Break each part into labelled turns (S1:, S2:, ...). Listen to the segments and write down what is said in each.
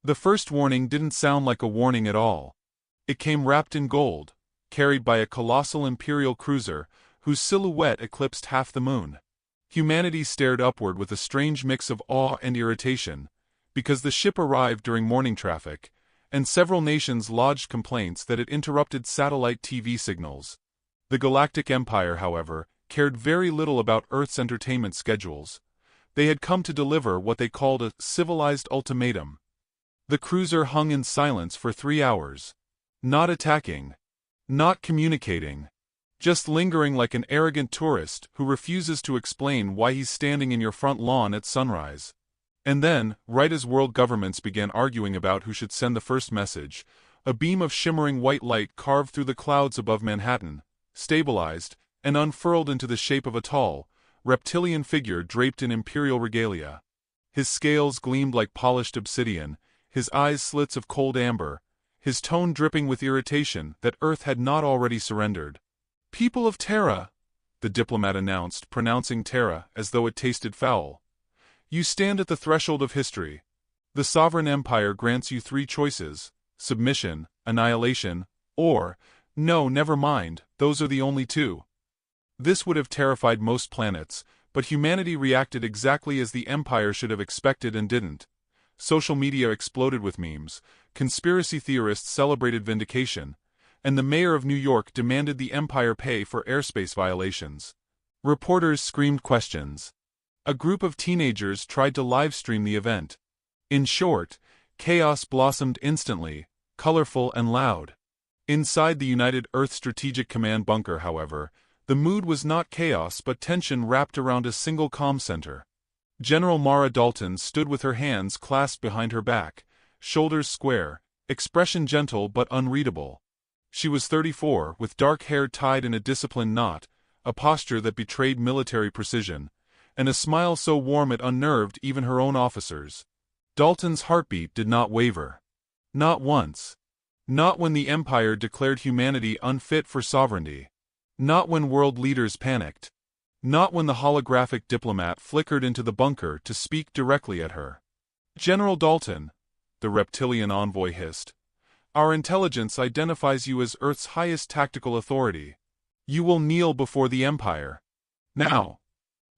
S1: The first warning didn't sound like a warning at all. It came wrapped in gold, carried by a colossal imperial cruiser whose silhouette eclipsed half the moon. Humanity stared upward with a strange mix of awe and irritation, because the ship arrived during morning traffic, and several nations lodged complaints that it interrupted satellite TV signals. The Galactic Empire, however, cared very little about Earth's entertainment schedules. They had come to deliver what they called a civilized ultimatum. The cruiser hung in silence for 3 hours. Not attacking. Not communicating. Just lingering like an arrogant tourist who refuses to explain why he's standing in your front lawn at sunrise. And then, right as world governments began arguing about who should send the first message, a beam of shimmering white light carved through the clouds above Manhattan, stabilized, and unfurled into the shape of a tall, reptilian figure draped in imperial regalia. His scales gleamed like polished obsidian, his eyes slits of cold amber, his tone dripping with irritation that Earth had not already surrendered. "People of Terra," the diplomat announced, pronouncing Terra as though it tasted foul. "You stand at the threshold of history. The sovereign empire grants you 3 choices: submission, annihilation, or, no, never mind, those are the only 2. This would have terrified most planets, but humanity reacted exactly as the empire should have expected and didn't. Social media exploded with memes, conspiracy theorists celebrated vindication, and the mayor of New York demanded the empire pay for airspace violations. Reporters screamed questions. A group of teenagers tried to live-stream the event. In short, chaos blossomed instantly, colorful and loud. Inside the United Earth Strategic Command bunker, however, the mood was not chaos but tension wrapped around a single comm center. General Mara Dalton stood with her hands clasped behind her back, shoulders square, expression gentle but unreadable. She was 34, with dark hair tied in a disciplined knot, a posture that betrayed military precision, and a smile so warm it unnerved even her own officers. Dalton's heartbeat did not waver. Not once. Not when the Empire declared humanity unfit for sovereignty. Not when world leaders panicked. Not when the holographic diplomat flickered into the bunker to speak directly at her. "General Dalton," the reptilian envoy hissed, "our intelligence identifies you as Earth's highest tactical authority. You will kneel before the Empire. Now."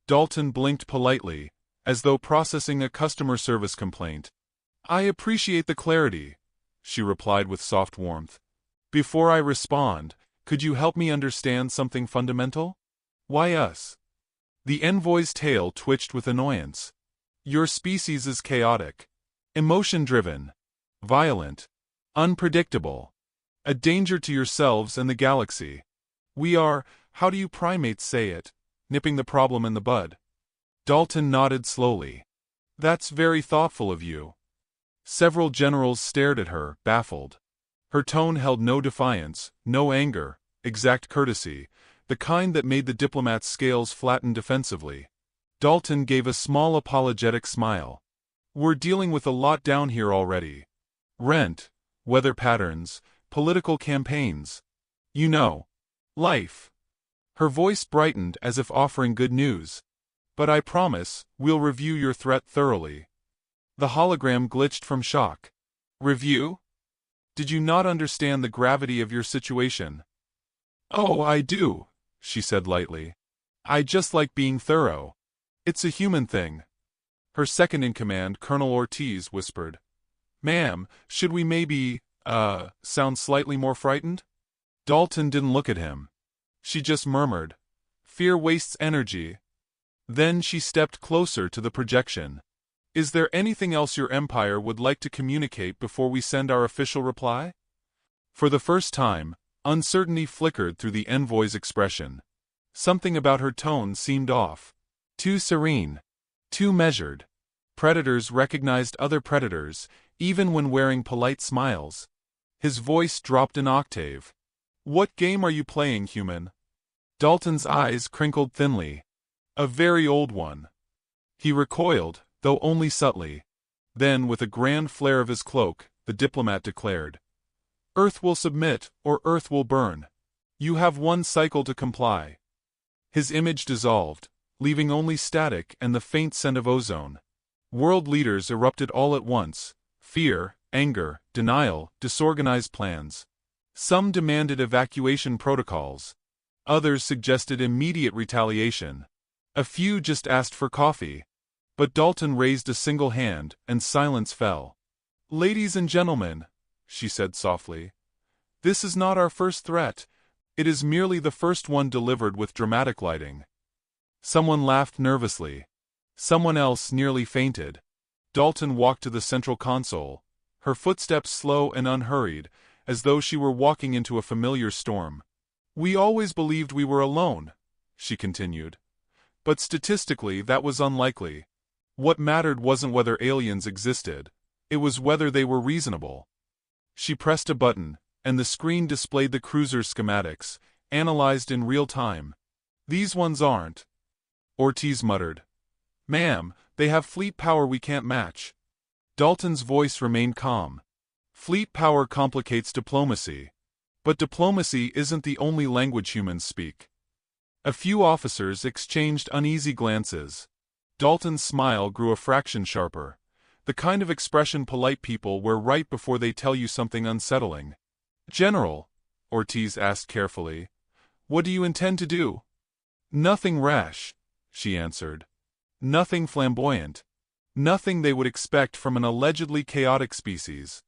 S1: Dalton blinked politely, as though processing a customer service complaint. "I appreciate the clarity," she replied with soft warmth. "Before I respond, could you help me understand something fundamental? Why us?" The envoy's tail twitched with annoyance. "Your species is chaotic, emotion-driven, violent, unpredictable, a danger to yourselves and the galaxy. We are, how do you primates say it, nipping the problem in the bud." Dalton nodded slowly. "That's very thoughtful of you." Several generals stared at her, baffled. Her tone held no defiance, no anger, exact courtesy, the kind that made the diplomat's scales flatten defensively. Dalton gave a small apologetic smile. "We're dealing with a lot down here already. Rent, weather patterns, political campaigns. You know. Life." Her voice brightened as if offering good news. "But I promise, we'll review your threat thoroughly." The hologram glitched from shock. "Review? Did you not understand the gravity of your situation?" "Oh, I do," she said lightly. "I just like being thorough. It's a human thing." Her second-in-command, Colonel Ortiz, whispered, "Ma'am, should we maybe, sound slightly more frightened?" Dalton didn't look at him. She just murmured, "Fear wastes energy." Then she stepped closer to the projection. "Is there anything else your empire would like to communicate before we send our official reply?" For the first time, uncertainty flickered through the envoy's expression. Something about her tone seemed off. Too serene. Too measured. Predators recognized other predators, even when wearing polite smiles. His voice dropped an octave. "What game are you playing, human?" Dalton's eyes crinkled thinly. "A very old one." He recoiled, though only subtly. Then, with a grand flare of his cloak, the diplomat declared, "Earth will submit, or Earth will burn. You have 1 cycle to comply." His image dissolved, leaving only static and the faint scent of ozone. World leaders erupted all at once, fear, anger, denial, disorganized plans. Some demanded evacuation protocols. Others suggested immediate retaliation. A few just asked for coffee. But Dalton raised a single hand, and silence fell. "Ladies and gentlemen," she said softly, "this is not our first threat. It is merely the first one delivered with dramatic lighting." Someone laughed nervously. Someone else nearly fainted. Dalton walked to the central console, her footsteps slow and unhurried, as though she were walking into a familiar storm. "We always believed we were alone," she continued. "But statistically that was unlikely. What mattered wasn't whether aliens existed, it was whether they were reasonable." She pressed a button, and the screen displayed the cruiser's schematics, analyzed in real time. "These ones aren't," Ortiz muttered. "Ma'am, they have fleet power we can't match." Dalton's voice remained calm. "Fleet power complicates diplomacy. But diplomacy isn't the only language humans speak." A few officers exchanged uneasy glances. Dalton's smile grew a fraction sharper, the kind of expression polite people wear right before they tell you something unsettling. "General," Ortiz asked carefully, "what do you intend to do?" "Nothing rash," she answered. "Nothing flamboyant. Nothing they would expect from an allegedly chaotic species."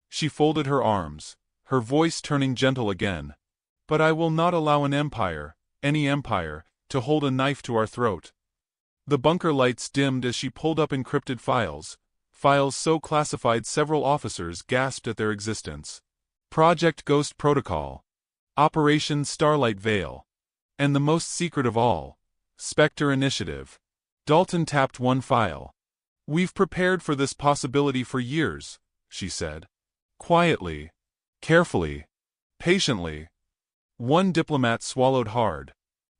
S1: She folded her arms, her voice turning gentle again. "But I will not allow an empire, any empire, to hold a knife to our throat." The bunker lights dimmed as she pulled up encrypted files, files so classified several officers gasped at their existence. Project Ghost Protocol. Operation Starlight Veil. And the most secret of all, Spectre Initiative. Dalton tapped one file. "We've prepared for this possibility for years," she said. Quietly. Carefully. Patiently. One diplomat swallowed hard.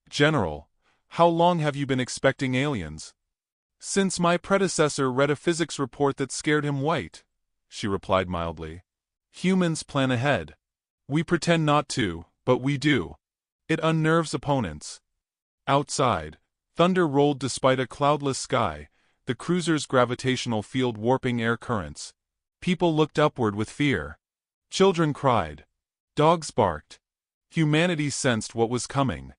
S1: "General, how long have you been expecting aliens?" "Since my predecessor read a physics report that scared him white," she replied mildly. "Humans plan ahead. We pretend not to, but we do. It unnerves opponents." Outside, thunder rolled despite a cloudless sky, the cruiser's gravitational field warping air currents. People looked upward with fear. Children cried. Dogs barked. Humanity sensed what was coming.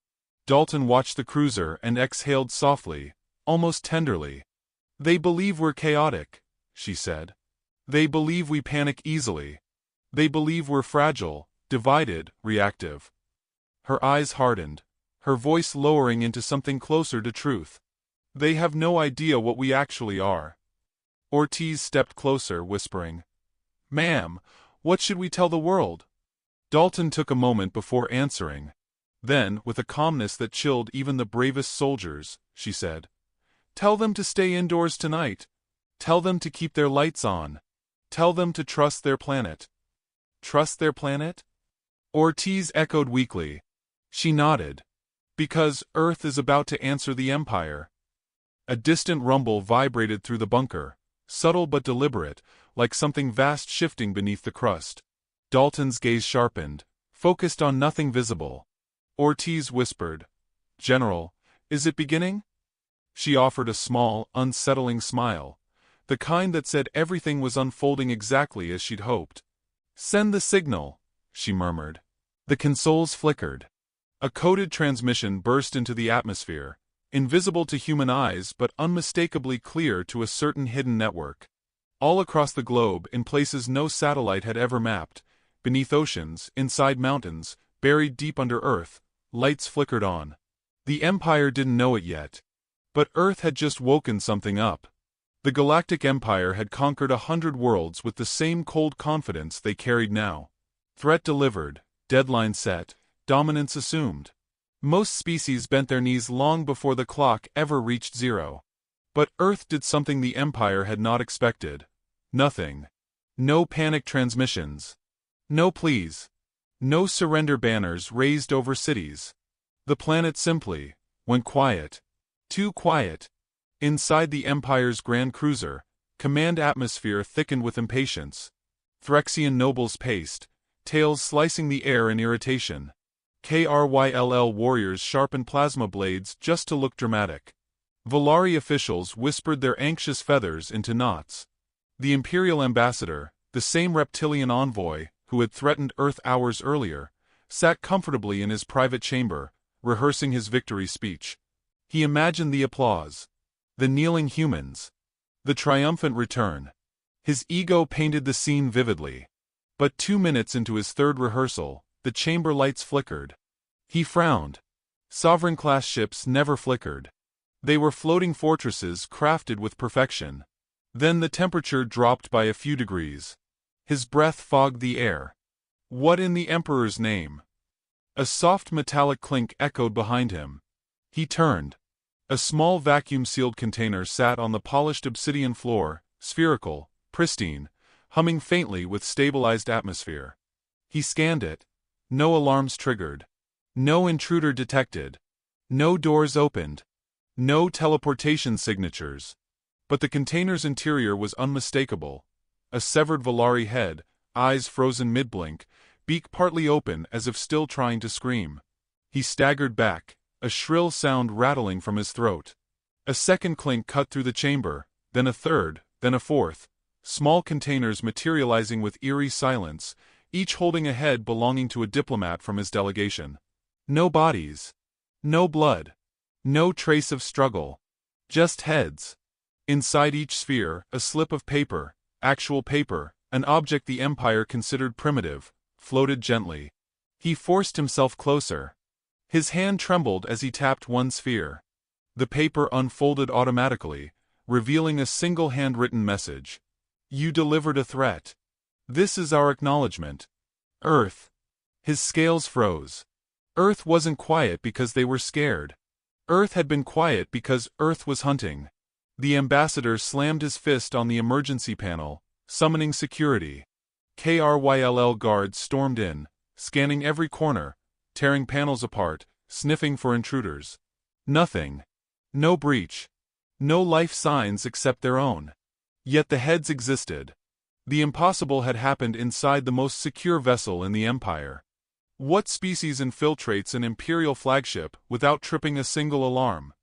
S1: Dalton watched the cruiser and exhaled softly, almost tenderly. "They believe we're chaotic," she said. "They believe we panic easily. They believe we're fragile, divided, reactive." Her eyes hardened, her voice lowering into something closer to truth. "They have no idea what we actually are." Ortiz stepped closer, whispering, "Ma'am, what should we tell the world?" Dalton took a moment before answering. Then, with a calmness that chilled even the bravest soldiers, she said, "Tell them to stay indoors tonight. Tell them to keep their lights on. Tell them to trust their planet." "Trust their planet?" Ortiz echoed weakly. She nodded. "Because Earth is about to answer the Empire." A distant rumble vibrated through the bunker, subtle but deliberate, like something vast shifting beneath the crust. Dalton's gaze sharpened, focused on nothing visible. Ortiz whispered, "General, is it beginning?" She offered a small, unsettling smile, the kind that said everything was unfolding exactly as she'd hoped. "Send the signal," she murmured. The consoles flickered. A coded transmission burst into the atmosphere, invisible to human eyes but unmistakably clear to a certain hidden network. All across the globe, in places no satellite had ever mapped, beneath oceans, inside mountains, buried deep under Earth, lights flickered on. The Empire didn't know it yet. But Earth had just woken something up. The Galactic Empire had conquered 100 worlds with the same cold confidence they carried now. Threat delivered, deadline set, dominance assumed. Most species bent their knees long before the clock ever reached zero. But Earth did something the Empire had not expected. Nothing. No panic transmissions. No pleas. No surrender banners raised over cities. The planet simply went quiet. Too quiet. Inside the Empire's grand cruiser, command atmosphere thickened with impatience. Threxian nobles paced, tails slicing the air in irritation. KRYLL warriors sharpened plasma blades just to look dramatic. Volari officials whispered their anxious feathers into knots. The Imperial ambassador, The same reptilian envoy, who had threatened Earth hours earlier, sat comfortably in his private chamber, rehearsing his victory speech. He imagined the applause, the kneeling humans, the triumphant return. His ego painted the scene vividly. But 2 minutes into his third rehearsal, the chamber lights flickered. He frowned. Sovereign-class ships never flickered. They were floating fortresses crafted with perfection. Then the temperature dropped by a few degrees. His breath fogged the air. What in the Emperor's name? A soft metallic clink echoed behind him. He turned. A small vacuum-sealed container sat on the polished obsidian floor, spherical, pristine, humming faintly with stabilized atmosphere. He scanned it. No alarms triggered. No intruder detected. No doors opened. No teleportation signatures. But the container's interior was unmistakable. A severed Volari head, eyes frozen mid-blink, beak partly open as if still trying to scream. He staggered back, a shrill sound rattling from his throat. A second clink cut through the chamber, then a third, then a fourth, small containers materializing with eerie silence, each holding a head belonging to a diplomat from his delegation. No bodies. No blood. No trace of struggle. Just heads. Inside each sphere, a slip of paper, actual paper, an object the Empire considered primitive, floated gently. He forced himself closer. His hand trembled as he tapped one sphere. The paper unfolded automatically, revealing a single handwritten message. You delivered a threat. This is our acknowledgement. Earth. His scales froze. Earth wasn't quiet because they were scared. Earth had been quiet because Earth was hunting. The ambassador slammed his fist on the emergency panel, summoning security. KRYLL guards stormed in, scanning every corner, tearing panels apart, sniffing for intruders. Nothing. No breach. No life signs except their own. Yet the heads existed. The impossible had happened inside the most secure vessel in the Empire. What species infiltrates an Imperial flagship without tripping a single alarm?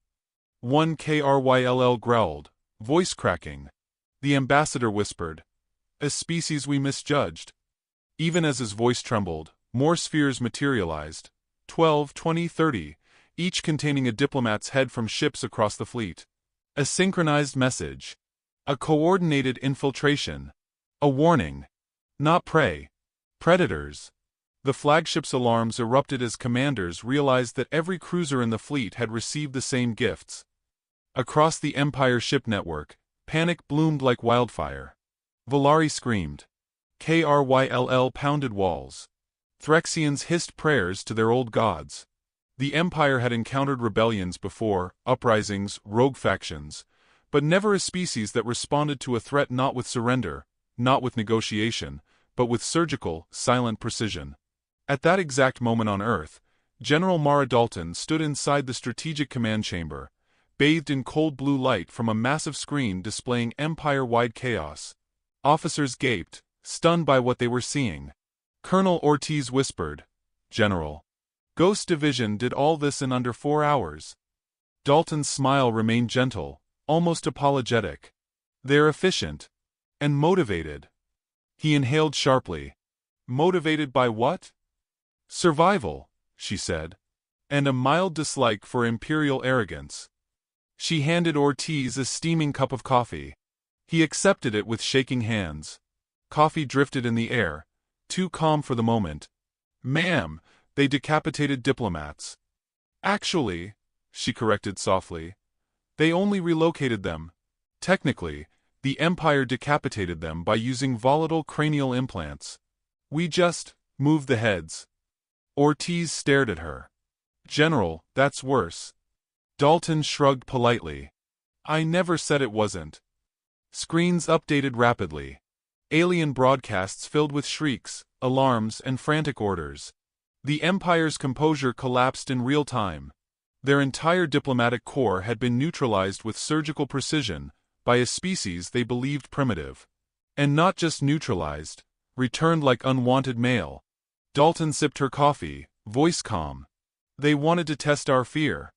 S1: One KRYLL growled, voice cracking. The ambassador whispered, a species we misjudged. Even as his voice trembled, more spheres materialized, 12, 20, 30, each containing a diplomat's head from ships across the fleet. A synchronized message. A coordinated infiltration. A warning. Not prey. Predators. The flagship's alarms erupted as commanders realized that every cruiser in the fleet had received the same gifts. Across the Empire ship network, panic bloomed like wildfire. Volari screamed. KRYLL pounded walls. Threxians hissed prayers to their old gods. The Empire had encountered rebellions before, uprisings, rogue factions, but never a species that responded to a threat not with surrender, not with negotiation, but with surgical, silent precision. At that exact moment on Earth, General Mara Dalton stood inside the strategic command chamber, bathed in cold blue light from a massive screen displaying empire-wide chaos. Officers gaped, stunned by what they were seeing. Colonel Ortiz whispered, General. Ghost Division did all this in under 4 hours. Dalton's smile remained gentle, almost apologetic. They're efficient. And motivated. He inhaled sharply. Motivated by what? Survival, she said. And a mild dislike for imperial arrogance. She handed Ortiz a steaming cup of coffee. He accepted it with shaking hands. Coffee drifted in the air, too calm for the moment. Ma'am, they decapitated diplomats. Actually, she corrected softly, they only relocated them. Technically, the Empire decapitated them by using volatile cranial implants. We just moved the heads. Ortiz stared at her. General, that's worse. Dalton shrugged politely. I never said it wasn't. Screens updated rapidly. Alien broadcasts filled with shrieks, alarms, and frantic orders. The Empire's composure collapsed in real time. Their entire diplomatic corps had been neutralized with surgical precision by a species they believed primitive. And not just neutralized, returned like unwanted mail. Dalton sipped her coffee, voice calm. They wanted to test our fear.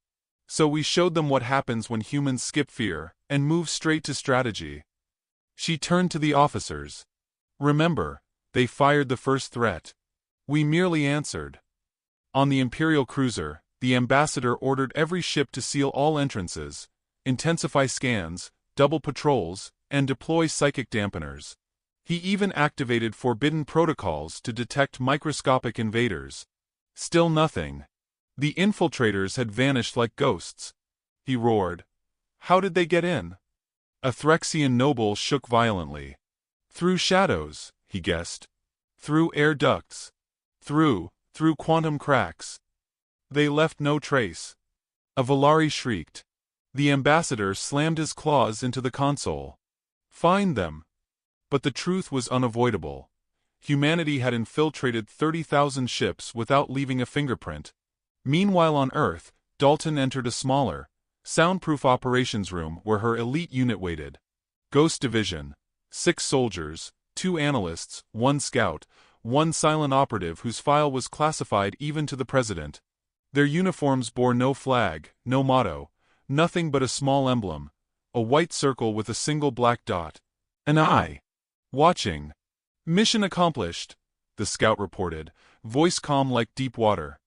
S1: So we showed them what happens when humans skip fear and move straight to strategy. She turned to the officers. Remember, they fired the first threat. We merely answered. On the Imperial cruiser, the ambassador ordered every ship to seal all entrances, intensify scans, double patrols, and deploy psychic dampeners. He even activated forbidden protocols to detect microscopic invaders. Still nothing. The infiltrators had vanished like ghosts. He roared. How did they get in? A Threxian noble shook violently. Through shadows, he guessed. Through air ducts. Through quantum cracks. They left no trace. A Valari shrieked. The ambassador slammed his claws into the console. Find them. But the truth was unavoidable. Humanity had infiltrated 30,000 ships without leaving a fingerprint. Meanwhile on Earth, Dalton entered a smaller, soundproof operations room where her elite unit waited. Ghost Division. 6 soldiers, 2 analysts, 1 scout, 1 silent operative whose file was classified even to the president. Their uniforms bore no flag, no motto, nothing but a small emblem, a white circle with a single black dot. An eye. Watching. Mission accomplished, the scout reported, voice calm like deep water.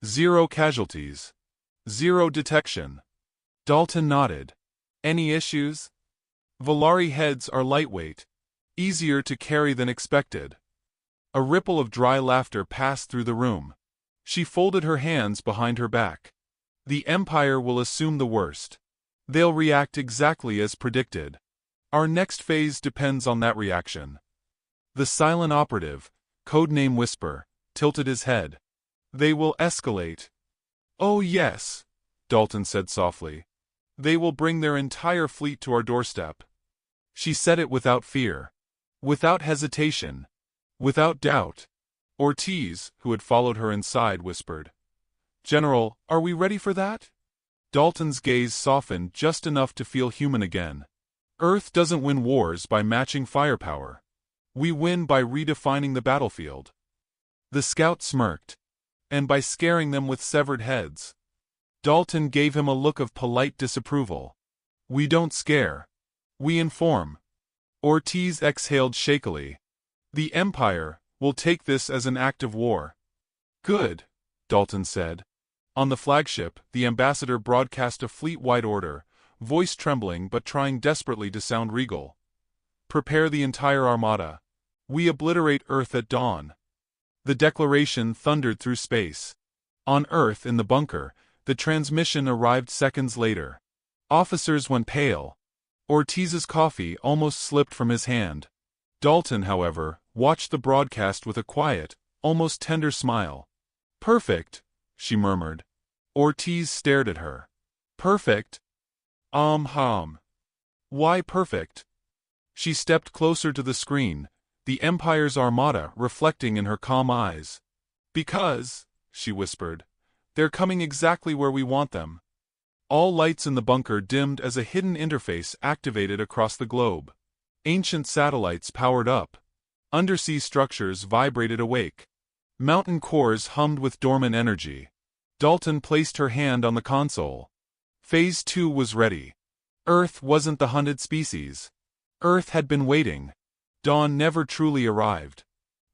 S1: 0 casualties. 0 detection. Dalton nodded. Any issues? Valari heads are lightweight. Easier to carry than expected. A ripple of dry laughter passed through the room. She folded her hands behind her back. The Empire will assume the worst. They'll react exactly as predicted. Our next phase depends on that reaction. The silent operative, codename Whisper, tilted his head. They will escalate. Oh yes, Dalton said softly. They will bring their entire fleet to our doorstep. She said it without fear. Without hesitation. Without doubt. Ortiz, who had followed her inside, whispered. General, are we ready for that? Dalton's gaze softened just enough to feel human again. Earth doesn't win wars by matching firepower. We win by redefining the battlefield. The scout smirked. And by scaring them with severed heads. Dalton gave him a look of polite disapproval. We don't scare. We inform. Ortiz exhaled shakily. The Empire will take this as an act of war. Good, Dalton said. On the flagship, the ambassador broadcast a fleet-wide order, voice trembling but trying desperately to sound regal. Prepare the entire armada. We obliterate Earth at dawn. The declaration thundered through space. On Earth in the bunker, the transmission arrived seconds later. Officers went pale. Ortiz's coffee almost slipped from his hand. Dalton, however, watched the broadcast with a quiet, almost tender smile. Perfect, she murmured. Ortiz stared at her. Perfect? Why perfect? She stepped closer to the screen, the Empire's armada reflecting in her calm eyes. Because, she whispered, they're coming exactly where we want them. All lights in the bunker dimmed as a hidden interface activated across the globe. Ancient satellites powered up. Undersea structures vibrated awake. Mountain cores hummed with dormant energy. Dalton placed her hand on the console. Phase 2 was ready. Earth wasn't the hunted species. Earth had been waiting. Dawn never truly arrived.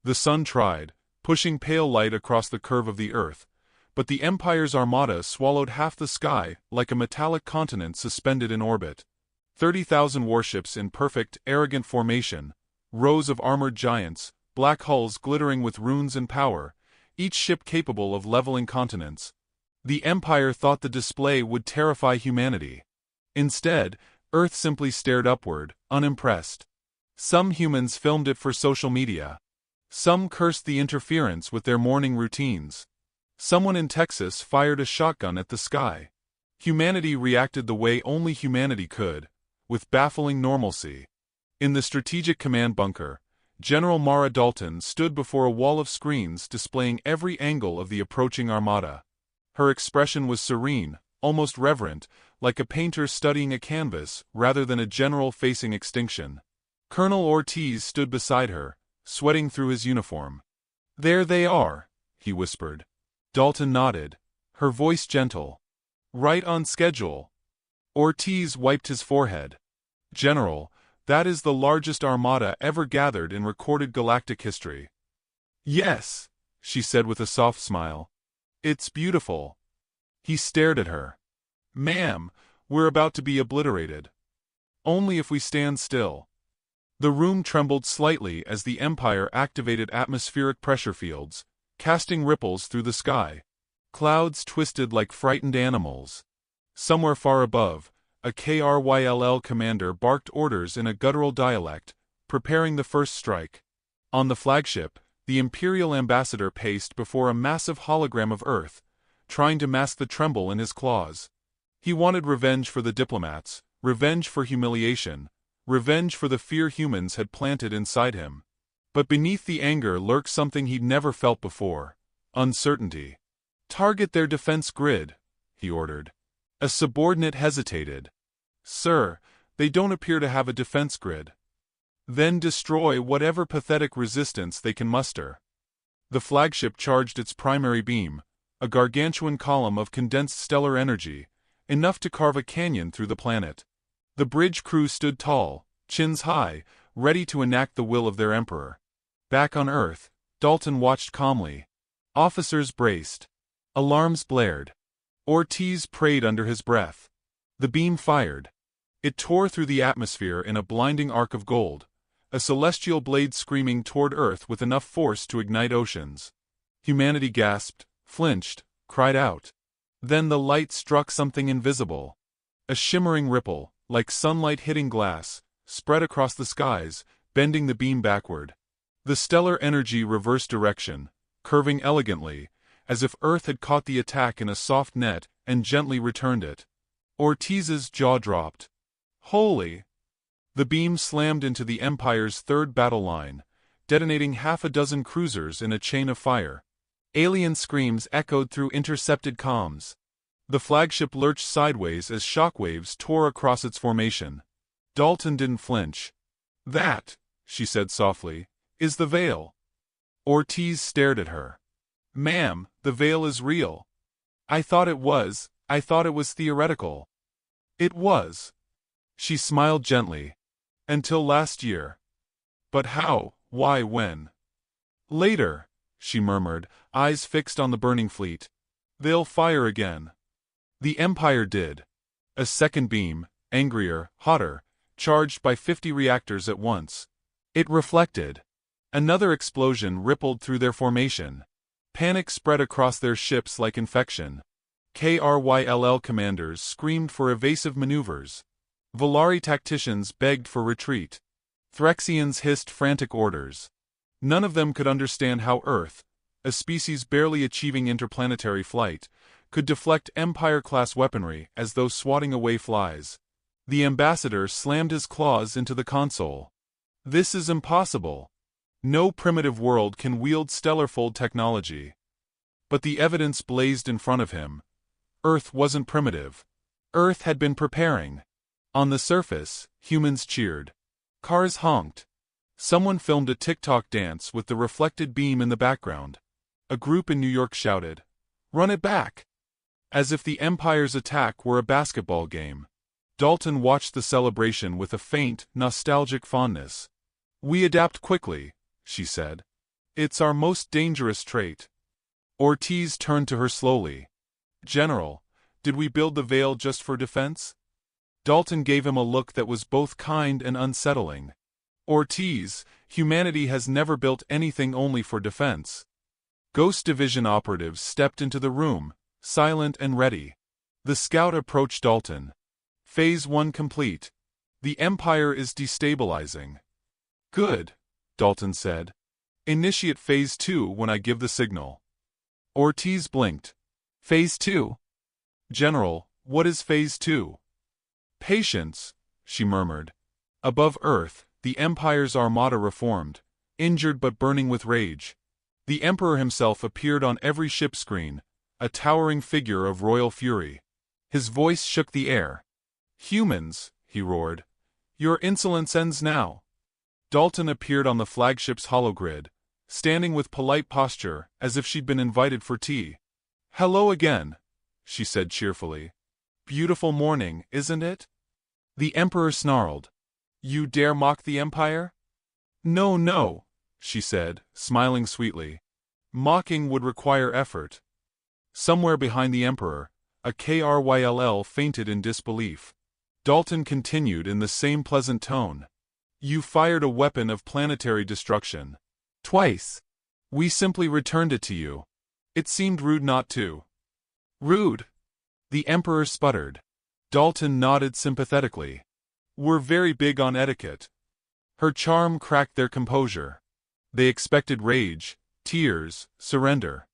S1: The sun tried, pushing pale light across the curve of the Earth, but the Empire's armada swallowed half the sky like a metallic continent suspended in orbit. 30,000 warships in perfect, arrogant formation, rows of armored giants, black hulls glittering with runes and power, each ship capable of leveling continents. The Empire thought the display would terrify humanity. Instead, Earth simply stared upward, unimpressed. Some humans filmed it for social media. Some cursed the interference with their morning routines. Someone in Texas fired a shotgun at the sky. Humanity reacted the way only humanity could, with baffling normalcy. In the Strategic Command bunker, General Mara Dalton stood before a wall of screens displaying every angle of the approaching armada. Her expression was serene, almost reverent, like a painter studying a canvas rather than a general facing extinction. Colonel Ortiz stood beside her, sweating through his uniform. There they are, he whispered. Dalton nodded, her voice gentle. Right on schedule. Ortiz wiped his forehead. General, That is the largest armada ever gathered in recorded galactic history. Yes, she said with a soft smile. It's beautiful. He stared at her. Ma'am, we're about to be obliterated. Only if we stand still. The room trembled slightly as the Empire activated atmospheric pressure fields, casting ripples through the sky. Clouds twisted like frightened animals. Somewhere far above, a KRYLL commander barked orders in a guttural dialect, preparing the first strike. On the flagship, the Imperial ambassador paced before a massive hologram of Earth, trying to mask the tremble in his claws. He wanted revenge for the diplomats, revenge for humiliation, revenge for the fear humans had planted inside him. But beneath the anger lurked something he'd never felt before: uncertainty. Target their defense grid, he ordered. A subordinate hesitated. Sir, they don't appear to have a defense grid. Then destroy whatever pathetic resistance they can muster. The flagship charged its primary beam, a gargantuan column of condensed stellar energy, enough to carve a canyon through the planet. The bridge crew stood tall, chins high, ready to enact the will of their emperor. Back on Earth, Dalton watched calmly. Officers braced. Alarms blared. Ortiz prayed under his breath. The beam fired. It tore through the atmosphere in a blinding arc of gold, a celestial blade screaming toward Earth with enough force to ignite oceans. Humanity gasped, flinched, cried out. Then the light struck something invisible. A shimmering ripple, like sunlight hitting glass, spread across the skies, bending the beam backward. The stellar energy reversed direction, curving elegantly, as if Earth had caught the attack in a soft net and gently returned it. Ortiz's jaw dropped. Holy! The beam slammed into the Empire's third battle line, detonating half a dozen cruisers in a chain of fire. Alien screams echoed through intercepted comms. The flagship lurched sideways as shockwaves tore across its formation. Dalton didn't flinch. That, she said softly, is the veil. Ortiz stared at her. Ma'am, the veil is real. I thought it was theoretical. It was. She smiled gently. Until last year. But how, why, when? Later, she murmured, eyes fixed on the burning fleet. They'll fire again. The Empire did. A second beam, angrier, hotter, charged by 50 reactors at once. It reflected. Another explosion rippled through their formation. Panic spread across their ships like infection. KRYLL commanders screamed for evasive maneuvers. Volari tacticians begged for retreat. Threxians hissed frantic orders. None of them could understand how Earth, a species barely achieving interplanetary flight, could deflect Empire-class weaponry as though swatting away flies. The ambassador slammed his claws into the console. This is impossible. No primitive world can wield stellar-fold technology. But the evidence blazed in front of him. Earth wasn't primitive. Earth had been preparing. On the surface, humans cheered. Cars honked. Someone filmed a TikTok dance with the reflected beam in the background. A group in New York shouted, "Run it back!" As if the Empire's attack were a basketball game. Dalton watched the celebration with a faint, nostalgic fondness. We adapt quickly, she said. It's our most dangerous trait. Ortiz turned to her slowly. General, did we build the veil just for defense? Dalton gave him a look that was both kind and unsettling. Ortiz, humanity has never built anything only for defense. Ghost Division operatives stepped into the room, silent and ready. The scout approached Dalton. Phase 1 complete. The Empire is destabilizing. Good, Dalton said. Initiate Phase 2 when I give the signal. Ortiz blinked. Phase 2? General, what is Phase 2? Patience, she murmured. Above Earth, the Empire's armada reformed, injured but burning with rage. The Emperor himself appeared on every ship screen, a towering figure of royal fury. His voice shook the air. Humans, he roared. Your insolence ends now. Dalton appeared on the flagship's hologrid, standing with polite posture as if she'd been invited for tea. Hello again, she said cheerfully. Beautiful morning, isn't it? The Emperor snarled. You dare mock the Empire? No, no, she said, smiling sweetly. Mocking would require effort. Somewhere behind the Emperor, a Kryll fainted in disbelief. Dalton continued in the same pleasant tone. You fired a weapon of planetary destruction. Twice. We simply returned it to you. It seemed rude not to. Rude? The Emperor sputtered. Dalton nodded sympathetically. We're very big on etiquette. Her charm cracked their composure. They expected rage, tears, surrender.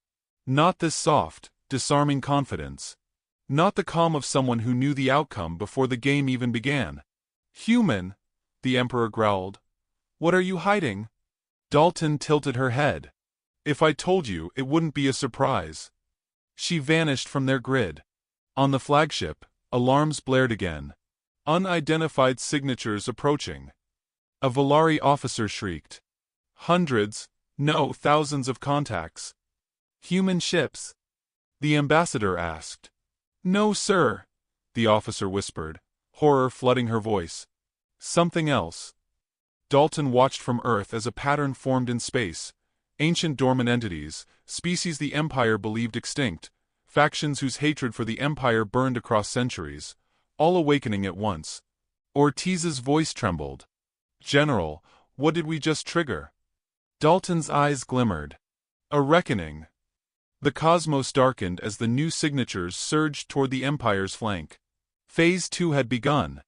S1: Not this soft, disarming confidence. Not the calm of someone who knew the outcome before the game even began. Human, the Emperor growled. What are you hiding? Dalton tilted her head. If I told you, it wouldn't be a surprise. She vanished from their grid. On the flagship, alarms blared again. Unidentified signatures approaching. A Volari officer shrieked. Hundreds, no, thousands of contacts. Human ships? The ambassador asked. No, sir, the officer whispered, horror flooding her voice. Something else. Dalton watched from Earth as a pattern formed in space. Ancient dormant entities, species the Empire believed extinct, factions whose hatred for the Empire burned across centuries, all awakening at once. Ortiz's voice trembled. General, what did we just trigger? Dalton's eyes glimmered. A reckoning. The cosmos darkened as the new signatures surged toward the Empire's flank. Phase 2 had begun.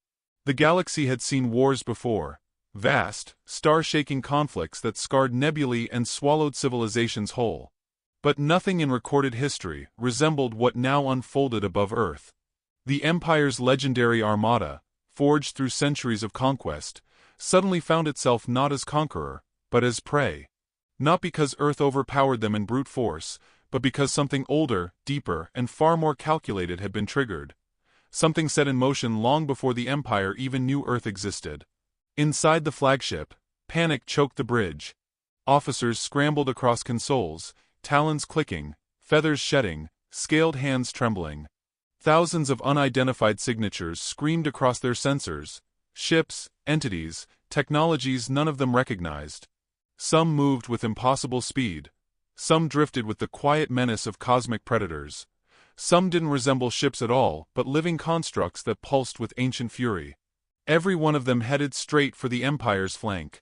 S1: The galaxy had seen wars before, vast, star-shaking conflicts that scarred nebulae and swallowed civilizations whole. But nothing in recorded history resembled what now unfolded above Earth. The Empire's legendary armada, forged through centuries of conquest, suddenly found itself not as conqueror, but as prey. Not because Earth overpowered them in brute force, but because something older, deeper, and far more calculated had been triggered. Something set in motion long before the Empire even knew Earth existed. Inside the flagship, panic choked the bridge. Officers scrambled across consoles, talons clicking, feathers shedding, scaled hands trembling. Thousands of unidentified signatures screamed across their sensors. Ships, entities, technologies none of them recognized. Some moved with impossible speed. Some drifted with the quiet menace of cosmic predators. Some didn't resemble ships at all, but living constructs that pulsed with ancient fury. Every one of them headed straight for the Empire's flank.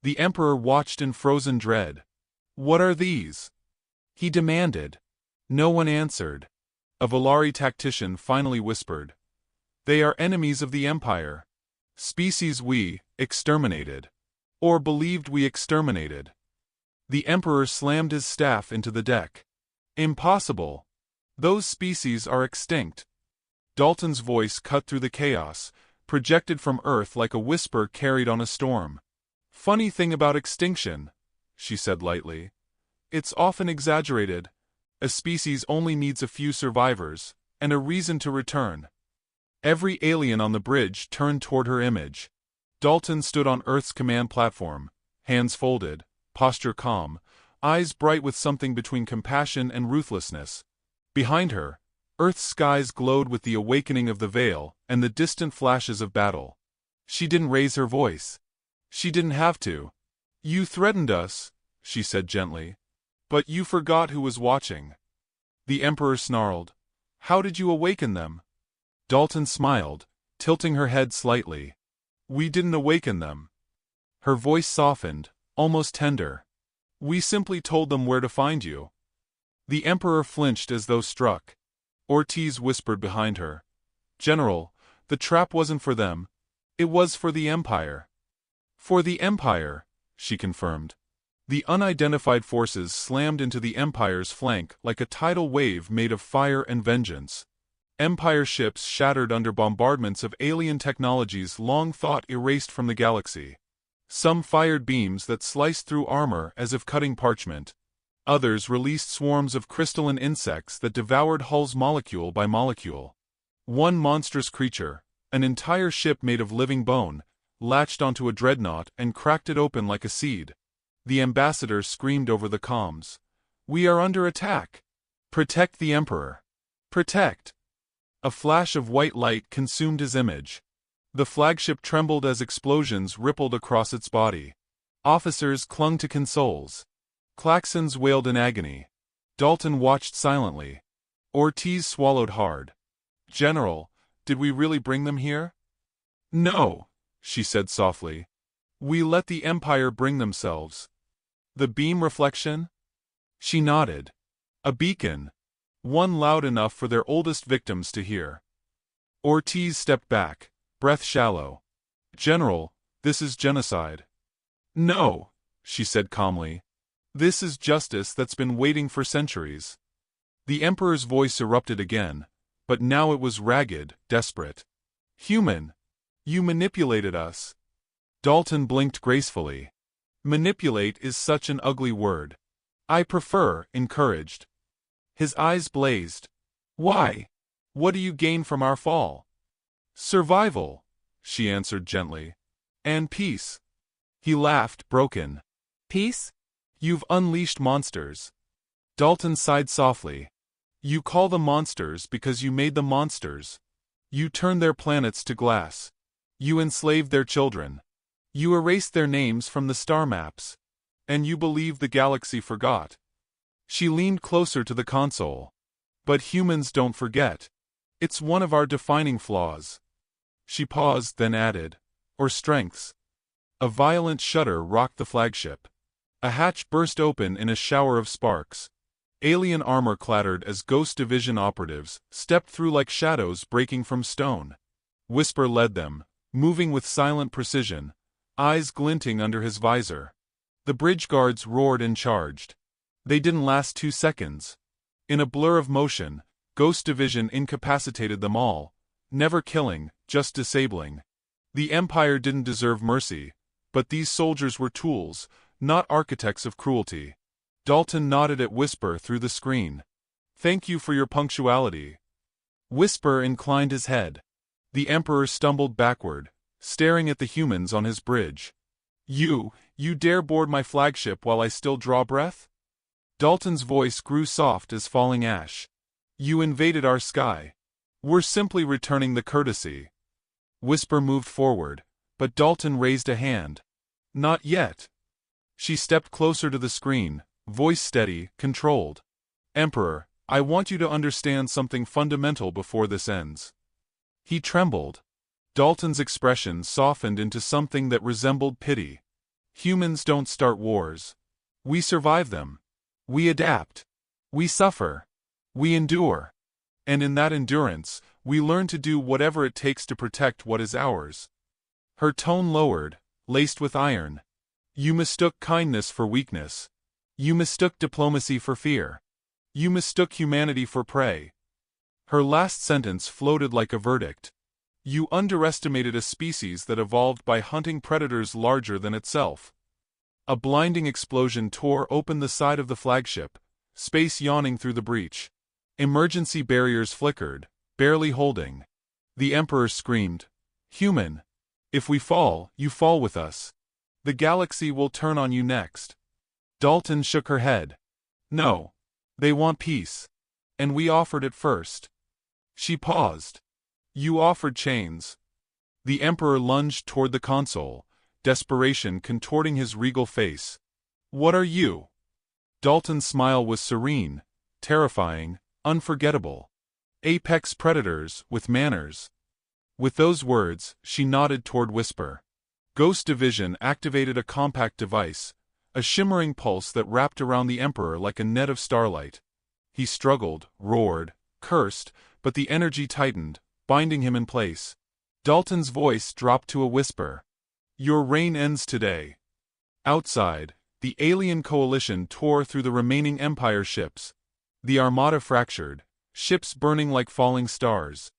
S1: The Emperor watched in frozen dread. What are these? He demanded. No one answered. A Volari tactician finally whispered. They are enemies of the Empire. Species we exterminated. Or believed we exterminated. The Emperor slammed his staff into the deck. Impossible. Those species are extinct. Dalton's voice cut through the chaos, projected from Earth like a whisper carried on a storm. Funny thing about extinction, she said lightly. It's often exaggerated. A species only needs a few survivors, and a reason to return. Every alien on the bridge turned toward her image. Dalton stood on Earth's command platform, hands folded, posture calm, eyes bright with something between compassion and ruthlessness. Behind her, Earth's skies glowed with the awakening of the veil and the distant flashes of battle. She didn't raise her voice. She didn't have to. You threatened us, she said gently. But you forgot who was watching. The Emperor snarled. How did you awaken them? Dalton smiled, tilting her head slightly. We didn't awaken them. Her voice softened, almost tender. We simply told them where to find you. The Emperor flinched as though struck. Ortiz whispered behind her. General, the trap wasn't for them. It was for the Empire. For the Empire, she confirmed. The unidentified forces slammed into the Empire's flank like a tidal wave made of fire and vengeance. Empire ships shattered under bombardments of alien technologies long thought erased from the galaxy. Some fired beams that sliced through armor as if cutting parchment. Others released swarms of crystalline insects that devoured hulls molecule by molecule. One monstrous creature, an entire ship made of living bone, latched onto a dreadnought and cracked it open like a seed. The ambassador screamed over the comms. We are under attack. Protect the Emperor. Protect. A flash of white light consumed his image. The flagship trembled as explosions rippled across its body. Officers clung to consoles. Klaxons wailed in agony. Dalton watched silently. Ortiz swallowed hard. "General, did we really bring them here?" "No," she said softly. "We let the Empire bring themselves." "The beam reflection?" She nodded. "A beacon. One loud enough for their oldest victims to hear." Ortiz stepped back, breath shallow. "General, this is genocide." "No," she said calmly. "This is justice that's been waiting for centuries." The Emperor's voice erupted again, but now it was ragged, desperate. "Human! You manipulated us." Dalton blinked gracefully. "Manipulate is such an ugly word. I prefer encouraged." His eyes blazed. "Why? What do you gain from our fall?" "Survival," she answered gently. "And peace." He laughed, broken. "Peace? You've unleashed monsters." Dalton sighed softly. "You call them monsters because you made them monsters. You turned their planets to glass. You enslaved their children. You erased their names from the star maps. And you believe the galaxy forgot." She leaned closer to the console. "But humans don't forget. It's one of our defining flaws." She paused, then added, "Or strengths." A violent shudder rocked the flagship. A hatch burst open in a shower of sparks. Alien armor clattered as Ghost Division operatives stepped through like shadows breaking from stone. Whisper led them, moving with silent precision, eyes glinting under his visor. The bridge guards roared and charged. They didn't last 2 seconds. In a blur of motion, Ghost Division incapacitated them all, never killing, just disabling. The Empire didn't deserve mercy, but these soldiers were tools, not architects of cruelty. Dalton nodded at Whisper through the screen. "Thank you for your punctuality." Whisper inclined his head. The Emperor stumbled backward, staring at the humans on his bridge. You dare board my flagship while I still draw breath?" Dalton's voice grew soft as falling ash. "You invaded our sky. We're simply returning the courtesy." Whisper moved forward, but Dalton raised a hand. "Not yet." She stepped closer to the screen, voice steady, controlled. "Emperor, I want you to understand something fundamental before this ends." He trembled. Dalton's expression softened into something that resembled pity. "Humans don't start wars. We survive them. We adapt. We suffer. We endure. And in that endurance, we learn to do whatever it takes to protect what is ours." Her tone lowered, laced with iron. "You mistook kindness for weakness. You mistook diplomacy for fear. You mistook humanity for prey." Her last sentence floated like a verdict. "You underestimated a species that evolved by hunting predators larger than itself." A blinding explosion tore open the side of the flagship, space yawning through the breach. Emergency barriers flickered, barely holding. The Emperor screamed, "Human! If we fall, you fall with us. The galaxy will turn on you next." Dalton shook her head. "No. They want peace. And we offered it first." She paused. "You offered chains." The Emperor lunged toward the console, desperation contorting his regal face. "What are you?" Dalton's smile was serene, terrifying, unforgettable. "Apex predators, with manners." With those words, she nodded toward Whisper. Ghost Division activated a compact device, a shimmering pulse that wrapped around the Emperor like a net of starlight. He struggled, roared, cursed, but the energy tightened, binding him in place. Dalton's voice dropped to a whisper. "Your reign ends today." Outside, the alien coalition tore through the remaining Empire ships. The armada fractured, ships burning like falling stars.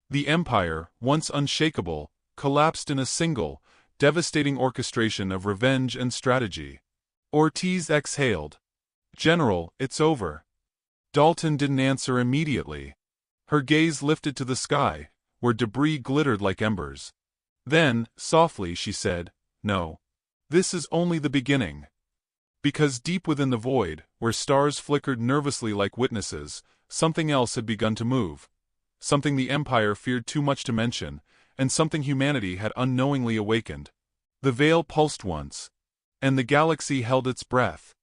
S1: The Empire, once unshakable, collapsed in a single, devastating orchestration of revenge and strategy. Ortiz exhaled. "General, it's over." Dalton didn't answer immediately. Her gaze lifted to the sky, where debris glittered like embers. Then, softly, she said, "No. This is only the beginning." Because deep within the void, where stars flickered nervously like witnesses, something else had begun to move. Something the Empire feared too much to mention, and something humanity had unknowingly awakened. The veil pulsed once, and the galaxy held its breath.